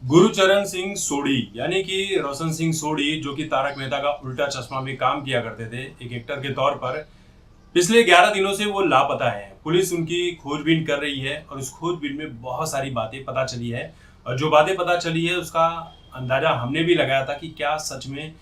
गुरचरण सिंह सोढ़ी यानी कि रोशन सिंह सोढ़ी जो कि तारक मेहता का उल्टा चश्मा में काम किया करते थे एक एक्टर के तौर पर, पिछले 11 दिनों से वो लापता है। पुलिस उनकी खोजबीन कर रही है और उस खोजबीन में बहुत सारी बातें पता चली है और जो बातें पता चली है उसका अंदाजा हमने भी लगाया था कि क्या सच में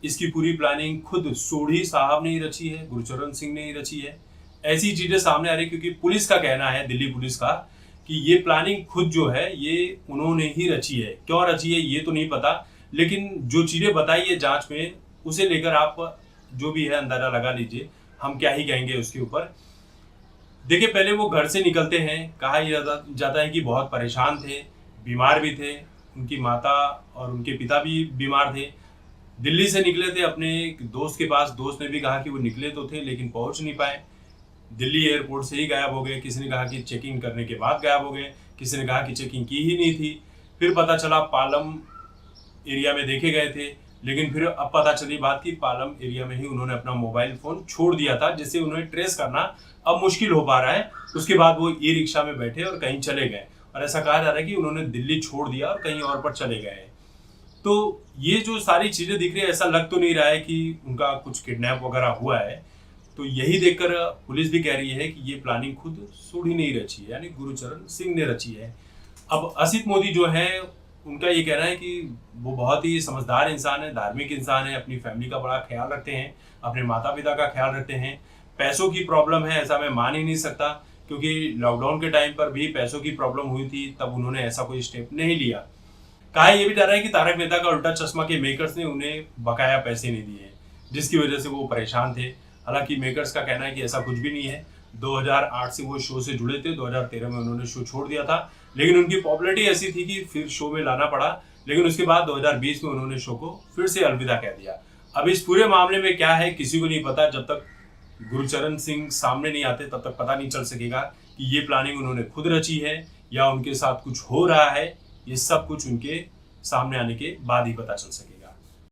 इसकी पूरी प्लानिंग खुद सोढ़ी साहब ने ही रची है, गुरचरण सिंह ने ही रची है। ऐसी चीजें सामने आ रही क्योंकि पुलिस का कहना है, दिल्ली पुलिस का, कि ये प्लानिंग खुद जो है ये उन्होंने ही रची है। क्यों रची है ये तो नहीं पता, लेकिन जो चीजें बताई है जांच में उसे लेकर आप जो भी है अंदाजा लगा लीजिए। हम क्या ही कहेंगे उसके ऊपर। देखिए, पहले वो घर से निकलते हैं, कहा जाता है कि बहुत परेशान थे, बीमार भी थे, उनकी माता और उनके पिता भी बीमार थे। दिल्ली से निकले थे अपने एक दोस्त के पास। दोस्त ने भी कहा कि वो निकले तो थे लेकिन पहुंच नहीं पाए, दिल्ली एयरपोर्ट से ही गायब हो गए। किसी ने कहा कि चेकिंग करने के बाद गायब हो गए, किसी ने कहा कि चेकिंग की ही नहीं थी। फिर पता चला पालम एरिया में देखे गए थे, लेकिन फिर अब पता चली बात कि पालम एरिया में ही उन्होंने अपना मोबाइल फोन छोड़ दिया था, जिससे उन्हें ट्रेस करना अब मुश्किल हो पा रहा है। उसके बाद वो ई रिक्शा में बैठे और कहीं चले गए और ऐसा कहा जा रहा है कि उन्होंने दिल्ली छोड़ दिया और कहीं और पर चले गए। तो ये जो सारी चीजें दिख रही है, ऐसा लग तो नहीं रहा है कि उनका कुछ किडनैप वगैरह हुआ है। तो यही देखकर पुलिस भी कह रही है कि ये प्लानिंग खुद सोढ़ी ने ही रची है, यानी गुरचरण सिंह ने रची है। अब असित मोदी जो है, उनका ये कहना है कि वो बहुत ही समझदार इंसान है, धार्मिक इंसान है, अपनी फैमिली का बड़ा ख्याल रखते हैं, अपने माता पिता का ख्याल रखते हैं। पैसों की प्रॉब्लम है ऐसा मैं मान ही नहीं सकता, क्योंकि लॉकडाउन के टाइम पर भी पैसों की प्रॉब्लम हुई थी, तब उन्होंने ऐसा कोई स्टेप नहीं लिया। कहा यह भी जा रहा है कि तारक मेहता का उल्टा चश्मा के मेकर्स ने उन्हें बकाया पैसे नहीं दिए, जिसकी वजह से वो परेशान थे। हालांकि मेकर्स का कहना है कि ऐसा कुछ भी नहीं है। 2008 से वो शो से जुड़े थे, 2013 में उन्होंने शो छोड़ दिया था, लेकिन उनकी पॉपुलैरिटी ऐसी थी कि फिर शो में लाना पड़ा। लेकिन उसके बाद 2020 में उन्होंने शो को फिर से अलविदा कह दिया। अब इस पूरे मामले में क्या है किसी को नहीं पता। जब तक गुरचरण सिंह सामने नहीं आते तब तक पता नहीं चल सकेगा कि ये प्लानिंग उन्होंने खुद रची है या उनके साथ कुछ हो रहा है। ये सब कुछ उनके सामने आने के बाद ही पता चल सकेगा।